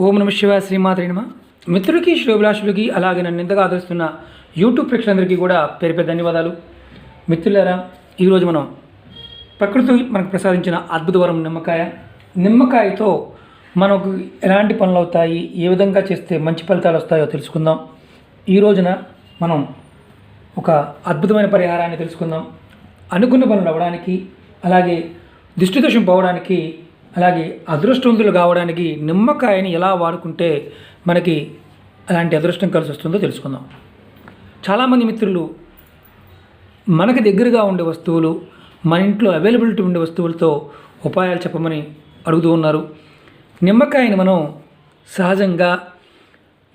ఓం నమ శివాయ శ్రీమాత్రే నమ. మిత్రులకి శ్రేయోభిలాషులకి అలాగే నన్ను ఇంతగా ఆదరిస్తున్న యూట్యూబ్ ప్రేక్షకులందరికీ కూడా పేరు పేరు ధన్యవాదాలు. మిత్రులారా, ఈరోజు మనం ప్రకృతి మనకు ప్రసాదించిన అద్భుత వరం నిమ్మకాయ. నిమ్మకాయతో మనకు ఎలాంటి పనులు అవుతాయి, ఏ విధంగా చేస్తే మంచి ఫలితాలు వస్తాయో తెలుసుకుందాం. ఈ రోజున మనం ఒక అద్భుతమైన పరిహారాన్ని తెలుసుకుందాం. అనుకున్న పనులు అవ్వడానికి, అలాగే దిష్టి దోషం పోవడానికి, అలాగే అదృష్టవంతులు కావడానికి నిమ్మకాయని ఎలా వాడుకుంటే మనకి అలాంటి అదృష్టం కలిసి వస్తుందో తెలుసుకుందాం. చాలామంది మిత్రులు మనకి దగ్గరగా ఉండే వస్తువులు, మన ఇంట్లో అవైలబిలిటీ ఉండే వస్తువులతో ఉపాయాలు చెప్పమని అడుగుతూ ఉన్నారు. నిమ్మకాయని మనం సహజంగా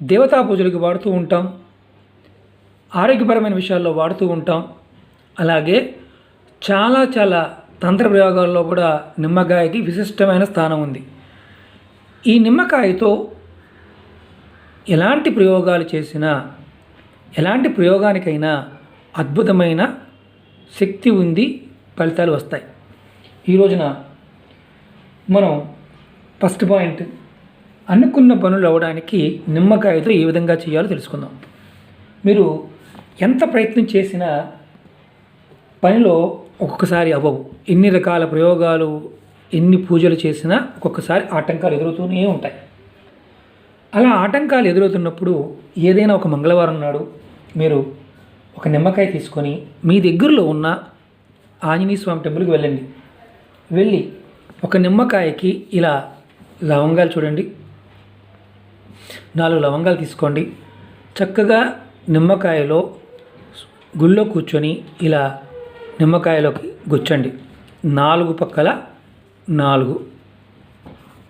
దేవతా పూజలకు వాడుతూ ఉంటాం, ఆరోగ్యపరమైన విషయాల్లో వాడుతూ ఉంటాం. అలాగే చాలా తంత్ర ప్రయోగాల్లో కూడా నిమ్మకాయకి విశిష్టమైన స్థానం ఉంది. ఈ నిమ్మకాయతో ఎలాంటి ప్రయోగాలు చేసినా, ఎలాంటి ప్రయోగానికైనా అద్భుతమైన శక్తి ఉంది, ఫలితాలు వస్తాయి. ఈ రోజున మనం ఫస్ట్ పాయింట్, అనుకున్న పనులు అవ్వడానికి నిమ్మకాయతో ఏ విధంగా చేయాలో తెలుసుకుందాం. మీరు ఎంత ప్రయత్నం చేసినా పనిలో ఒక్కొక్కసారి అవ్వవు. ఎన్ని రకాల ప్రయోగాలు, ఎన్ని పూజలు చేసినా ఒక్కొక్కసారి ఆటంకాలు ఎదురవుతూనే ఉంటాయి. అలా ఆటంకాలు ఎదురవుతున్నప్పుడు ఏదైనా ఒక మంగళవారం నాడు మీరు ఒక నిమ్మకాయ తీసుకొని మీ దగ్గరలో ఉన్న ఆంజనేయ స్వామి టెంపుల్కి వెళ్ళండి. వెళ్ళి ఒక నిమ్మకాయకి ఇలా లవంగాలు చూడండి, 4 లవంగాలు తీసుకోండి. చక్కగా నిమ్మకాయలో గుళ్ళో కూర్చొని ఇలా నిమ్మకాయలోకి గుచ్చండి. 4 పక్కల 4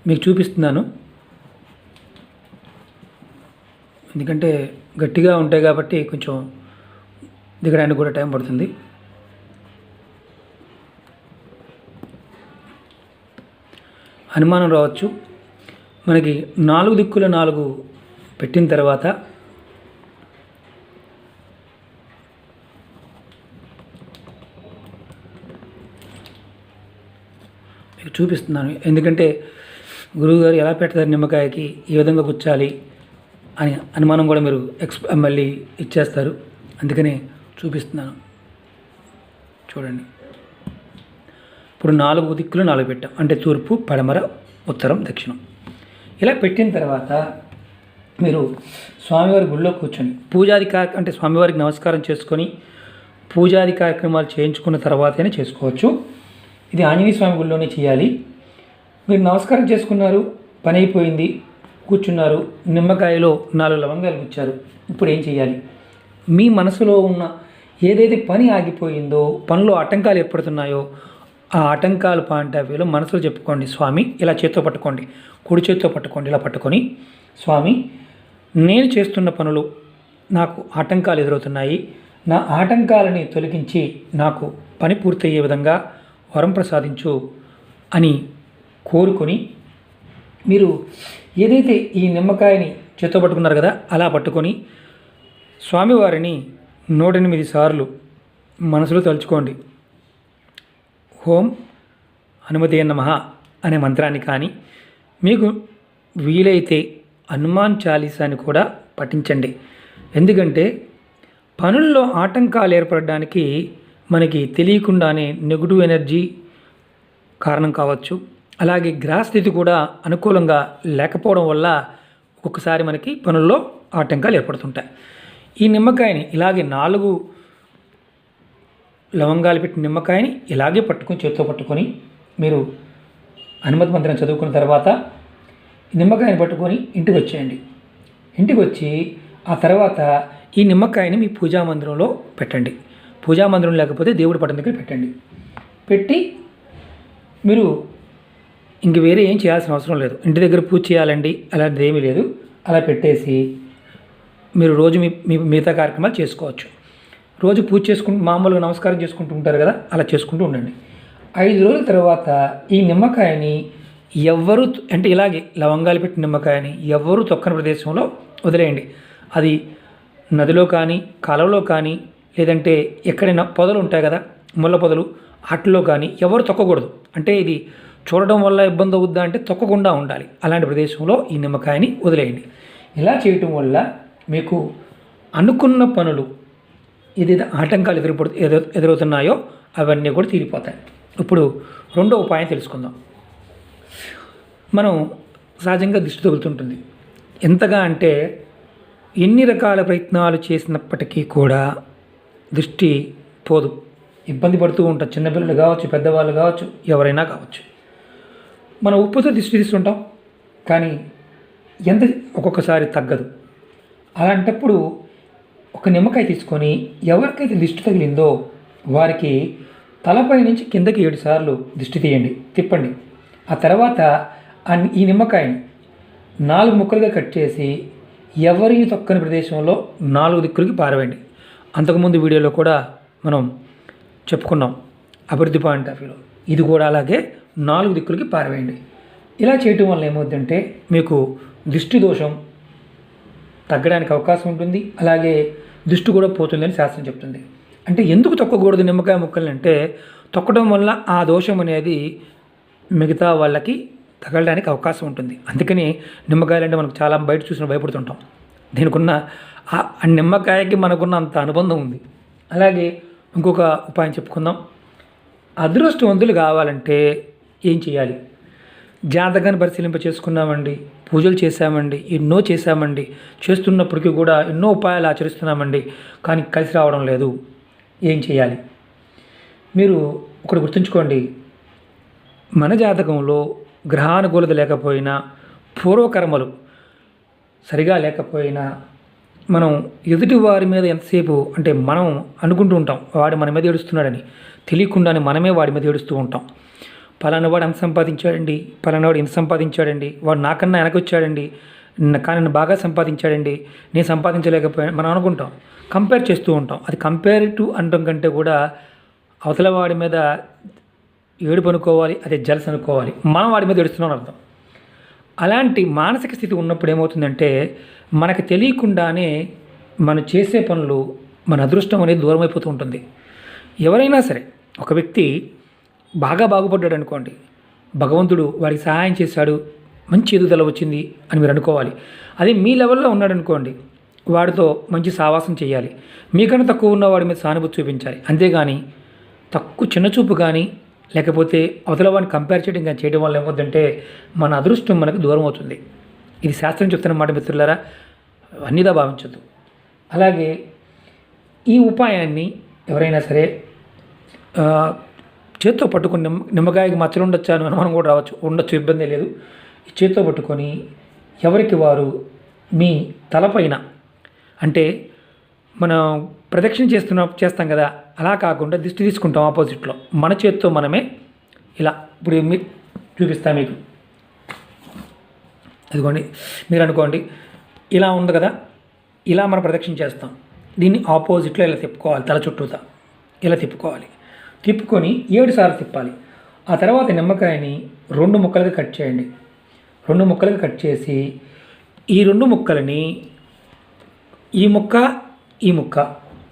మీకు చూపిస్తున్నాను, ఎందుకంటే గట్టిగా ఉంటాయి కాబట్టి కొంచెం దిగడానికి కూడా టైం పడుతుంది. అనుమానం రావచ్చు. మనకి 4 దిక్కుల 4 పెట్టిన తర్వాత మీకు చూపిస్తున్నాను, ఎందుకంటే గురువుగారు ఎలా పెడతారు నిమ్మకాయకి, ఏ విధంగా గుచ్చాలి అని అనుమానం కూడా మీరు మళ్ళీ ఇచ్చేస్తారు. అందుకనే చూపిస్తున్నాను, చూడండి. ఇప్పుడు 4 దిక్కులు 4 పెట్టాం, అంటే తూర్పు, పడమర, ఉత్తరం, దక్షిణం. ఇలా పెట్టిన తర్వాత మీరు స్వామివారి గుళ్ళో కూర్చొని పూజాది అంటే స్వామివారికి నమస్కారం చేసుకొని పూజాది కార్యక్రమాలు చేయించుకున్న తర్వాతనే చేసుకోవచ్చు. ఇది ఆంజనేయ స్వామి గుళ్ళోనే చేయాలి. మీరు నమస్కారం చేసుకున్నారు, పని అయిపోయింది, కూర్చున్నారు, నిమ్మకాయలో 4 లవంగాలు గుచ్చారు. ఇప్పుడు ఏం చేయాలి? మీ మనసులో ఉన్న ఏదైతే పని ఆగిపోయిందో, పనిలో ఆటంకాలు ఏర్పడుతున్నాయో ఆ ఆటంకాలు పాయింట్ ఆఫ్ వ్యూలో మనసులో చెప్పుకోండి. స్వామి, ఇలా చేత్తో పట్టుకోండి, కుడి చేత్తో పట్టుకోండి. ఇలా పట్టుకొని, స్వామి, నేను చేస్తున్న పనులు నాకు ఆటంకాలు ఎదురవుతున్నాయి, నా ఆటంకాలని తొలగించి నాకు పని పూర్తయ్యే విధంగా వరం ప్రసాదించు అని కోరుకొని, మీరు ఏదైతే ఈ నిమ్మకాయని చేత్తో పట్టుకున్నారు కదా, అలా పట్టుకొని స్వామివారిని 108 సార్లు మనసులో తలుచుకోండి. ఓం హనుమతే నమః అనే మంత్రాన్ని కానీ, మీకు వీలైతే హనుమాన్ చాలీసాని కూడా పఠించండి. ఎందుకంటే పనుల్లో ఆటంకాలు ఏర్పడడానికి మనకి తెలియకుండానే నెగిటివ్ ఎనర్జీ కారణం కావచ్చు. అలాగే గ్రహస్థితి కూడా అనుకూలంగా లేకపోవడం వల్ల ఒక్కొక్కసారి మనకి పనుల్లో ఆటంకాలు ఏర్పడుతుంటాయి. ఈ నిమ్మకాయని ఇలాగే 4 లవంగాలు పెట్టిన నిమ్మకాయని ఇలాగే పట్టుకొని, చేత్తో పట్టుకొని మీరు హనుమత్ మంత్రం చదువుకున్న తర్వాత నిమ్మకాయని పట్టుకొని ఇంటికి వచ్చేయండి. ఇంటికి వచ్చి ఆ తర్వాత ఈ నిమ్మకాయని మీ పూజా మందిరంలో పెట్టండి. పూజా మందిరం లేకపోతే దేవుడి పట్టం దగ్గర పెట్టండి. పెట్టి మీరు ఇంక వేరే ఏం చేయాల్సిన అవసరం లేదు. ఇంటి దగ్గర పూజ చేయాలండి అలాంటిది ఏమీ లేదు. అలా పెట్టేసి మీరు రోజు మీ మిగతా కార్యక్రమాలు చేసుకోవచ్చు. రోజు పూజ చేసుకుంటూ మామూలుగా నమస్కారం చేసుకుంటూ ఉంటారు కదా, అలా చేసుకుంటూ ఉండండి. 5 రోజుల తర్వాత ఈ నిమ్మకాయని ఎవ్వరూ, అంటే ఇలాగే లవంగాలు పెట్టిన నిమ్మకాయని ఎవ్వరూ తొక్కని ప్రదేశంలో వదిలేయండి. అది నదిలో కానీ, కాలువలో కానీ, లేదంటే ఎక్కడైనా పొదలు ఉంటాయి కదా, ముళ్ళ పొదలు, వాటిలో కానీ ఎవరు తొక్కకూడదు. అంటే ఇది చూడడం వల్ల ఇబ్బంది అవుద్దా అంటే తొక్కకుండా ఉండాలి. అలాంటి ప్రదేశంలో ఈ నిమ్మకాయని వదిలేయండి. ఇలా చేయటం వల్ల మీకు అనుకున్న పనులు ఏదైతే ఆటంకాలు ఎదురవుతున్నాయో అవన్నీ కూడా తీరిపోతాయి. ఇప్పుడు రెండో ఉపాయం తెలుసుకుందాం. మనం సహజంగా దిష్టి తగులుతుంటుంది. ఎంతగా అంటే ఎన్ని రకాల ప్రయత్నాలు చేసినప్పటికీ కూడా దృష్టి పోదు. ఇబ్బంది పడుతూ ఉంటారు. చిన్నపిల్లలు కావచ్చు, పెద్దవాళ్ళు కావచ్చు, ఎవరైనా కావచ్చు. మనం ఉప్పుతో దిష్టి తీస్తుంటాం, కానీ ఒక్కొక్కసారి తగ్గదు. అలాంటప్పుడు ఒక నిమ్మకాయ తీసుకొని ఎవరికైతే దిష్టి తగిలిందో వారికి తలపై నుంచి కిందకి 7 సార్లు దిష్టి తీయండి, తిప్పండి. ఆ తర్వాత ఈ నిమ్మకాయని 4 ముక్కలుగా కట్ చేసి ఎవరిని తొక్కని ప్రదేశంలో 4 దిక్కులకి పారవేయండి. అంతకుముందు వీడియోలో కూడా మనం చెప్పుకున్నాం అభివృద్ధి పాయింట్ ఆఫ్ వ్యూలో. ఇది కూడా అలాగే 4 దిక్కులకి పారవేయండి. ఇలా చేయటం వల్ల ఏమవుతుందంటే మీకు దిష్టి దోషం తగ్గడానికి అవకాశం ఉంటుంది. అలాగే దిష్టి కూడా పోతుందని శాస్త్రం చెప్తుంది. అంటే ఎందుకు తొక్కకూడదు నిమ్మకాయ ముక్కల్ని అంటే, తొక్కడం వల్ల ఆ దోషం అనేది మిగతా వాళ్ళకి తగలడానికి అవకాశం ఉంటుంది. అందుకని నిమ్మకాయలు అంటే మనకు చాలా బయట చూసిన భయపడుతుంటాం. దీనికున్న ఆ నిమ్మకాయకి మనకున్న అంత అనుబంధం ఉంది. అలాగే ఇంకొక ఉపాయం చెప్పుకుందాం. అదృష్టవంతులు కావాలంటే ఏం చేయాలి? జాతకాన్ని పరిశీలింప చేసుకున్నామండి, పూజలు చేశామండి, ఎన్నో చేశామండి, చేస్తున్నప్పటికీ కూడా ఎన్నో ఉపాయాలు ఆచరిస్తున్నామండి, కానీ కలిసి రావడం లేదు. ఏం చేయాలి? మీరు ఒకటి గుర్తుంచుకోండి. మన జాతకంలో గ్రహానుకూలత లేకపోయినా, పూర్వకర్మలు సరిగా లేకపోయినా, మనం ఎదుటి వారి మీద ఎంతసేపు అంటే మనం అనుకుంటూ ఉంటాం వాడు మన మీద ఏడుస్తున్నాడని, తెలియకుండానే మనమే వాడి మీద ఏడుస్తూ ఉంటాం. పలానా వాడు అంత సంపాదించాడండి, పలానా వాడు ఇంత సంపాదించాడండి, వాడు నాకన్నా వెనకొచ్చాడండి, కానీ నన్ను బాగా సంపాదించాడండి, నేను సంపాదించలేకపోయాను మనం అనుకుంటాం. కంపేర్ చేస్తూ ఉంటాం. అది కంపేర్ టు అనడం కంటే కూడా అవతల వాడి మీద ఏడుపు అనుకోవాలి, అదే జలస్ అనుకోవాలి. మనం వాడి మీద ఏడుస్తున్నాం అర్థం. అలాంటి మానసిక స్థితి ఉన్నప్పుడు ఏమవుతుందంటే మనకు తెలియకుండానే మనం చేసే పనులు మన అదృష్టం అనేది దూరం అయిపోతూ ఉంటుంది. ఎవరైనా సరే ఒక వ్యక్తి బాగా బాగుపడ్డాడు అనుకోండి, భగవంతుడు వాడికి సహాయం చేశాడు, మంచి ఎదుగుదల వచ్చింది అని మీరు అనుకోవాలి. అదే మీ లెవెల్లో ఉన్నాడు అనుకోండి, వాడితో మంచి సావాసం చేయాలి. మీకన్నా తక్కువ ఉన్న వాడి మీద సానుభూతి చూపించాలి. అంతేగాని చిన్నచూపు కానీ లేకపోతే అవతల వాడిని కంపేర్ చేయడం కానీ చేయడం వల్ల ఏమవుతుందంటే మన అదృష్టం మనకు దూరం అవుతుంది. ఇది శాస్త్రం చెప్తున్న మాట మిత్రులారా, అన్నిదా భావించద్దు. అలాగే ఈ ఉపాయాన్ని ఎవరైనా సరే చేత్తో పట్టుకొని నిమ్మకాయకి మచ్చలు ఉండొచ్చా అని అనుమానం కూడా ఉండొచ్చు, ఇబ్బంది లేదు. చేత్తో పట్టుకొని ఎవరికి వారు మీ తలపైన అంటే మనం ప్రదక్షిణ చేస్తాం కదా, అలా కాకుండా దిష్టి తీసుకుంటాం ఆపోజిట్లో. మన చేత్తో మనమే ఇలా ఇప్పుడు చూపిస్తాను మీకు. అదిగోండి, మీరు అనుకోండి ఇలా ఉంది కదా, ఇలా మనం ప్రదక్షిణ చేస్తాం. దీన్ని ఆపోజిట్లో ఇలా తిప్పుకోవాలి, తల చుట్టూతా ఇలా తిప్పుకోవాలి. తిప్పుకొని 7 సార్లు తిప్పాలి. ఆ తర్వాత నిమ్మకాయని 2 ముక్కలుగా కట్ చేయండి. 2 ముక్కలుగా కట్ చేసి ఈ 2 ముక్కలని ఈ ముక్క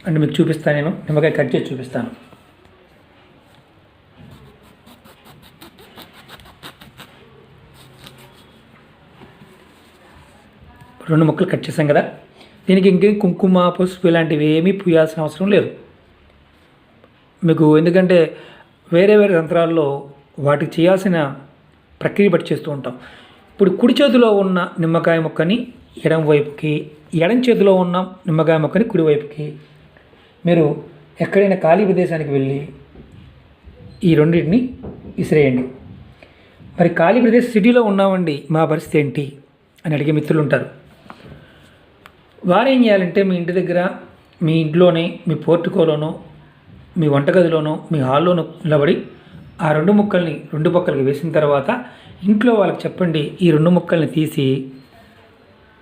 అంటే మీకు చూపిస్తాను. నేను నిమ్మకాయ కట్ చేసి చూపిస్తాను. రెండు ముక్కలు కట్ చేసాం కదా, దీనికి ఇంకేం కుంకుమ పసుపు ఇలాంటివి ఏమీ పూయాల్సిన అవసరం లేదు మీకు. ఎందుకంటే వేరే యంత్రాల్లో వాటికి చేయాల్సిన ప్రక్రియ బట్టి చేస్తూ ఉంటాం. ఇప్పుడు కుడి చేతిలో ఉన్న నిమ్మకాయ ముక్కని ఎడం వైపుకి, ఎడం చేతిలో ఉన్న నిమ్మకాయ ముక్కని కుడివైపుకి, మీరు ఎక్కడైనా ఖాళీ ప్రదేశానికి వెళ్ళి ఈ రెండింటిని విసిరేయండి. మరి ఖాళీ ప్రదేశం సిటీలో ఉన్నామండి, మా పరిస్థితి ఏంటి అని అడిగే మిత్రులు ఉంటారు. వారు ఏం చేయాలంటే మీ ఇంటి దగ్గర, మీ ఇంట్లోనే, మీ పోర్టుకోలోనో, మీ వంటగదిలోనో, మీ హాల్లోనో నిలబడి ఆ 2 ముక్కల్ని 2 పక్కలకి వేసిన తర్వాత ఇంట్లో వాళ్ళకి చెప్పండి ఈ 2 ముక్కల్ని తీసి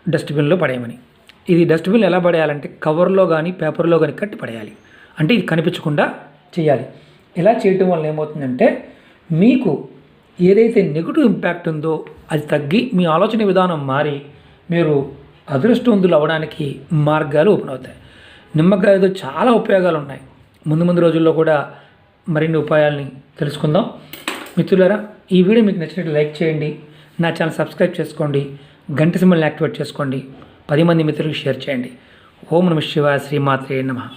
డస్ట్బిన్లో పడేయమని. ఇది డస్ట్బిన్ ఎలా పడేయాలంటే కవర్లో కానీ పేపర్లో కానీ కట్టి పడేయాలి. అంటే ఇది కనిపించకుండా చేయాలి. ఇలా చేయటం వల్ల ఏమవుతుందంటే మీకు ఏదైతే నెగిటివ్ ఇంపాక్ట్ ఉందో అది తగ్గి మీ ఆలోచన విధానం మారి మీరు అదృష్టవంతులు అవ్వడానికి మార్గాలు ఓపెన్ అవుతాయి. నిమ్మకాయతో చాలా ఉపయోగాలు ఉన్నాయి. ముందు రోజుల్లో కూడా మరిన్ని ఉపాయాలని తెలుసుకుందాం. మిత్రులారా, ఈ వీడియో మీకు నచ్చినట్టు లైక్ చేయండి, నా ఛానల్ సబ్స్క్రైబ్ చేసుకోండి, గంట సింబల్ని యాక్టివేట్ చేసుకోండి, 10 మంది మిత్రులకు షేర్ చేయండి. ఓం నమః శివాయ, శ్రీమాత్రే నమః.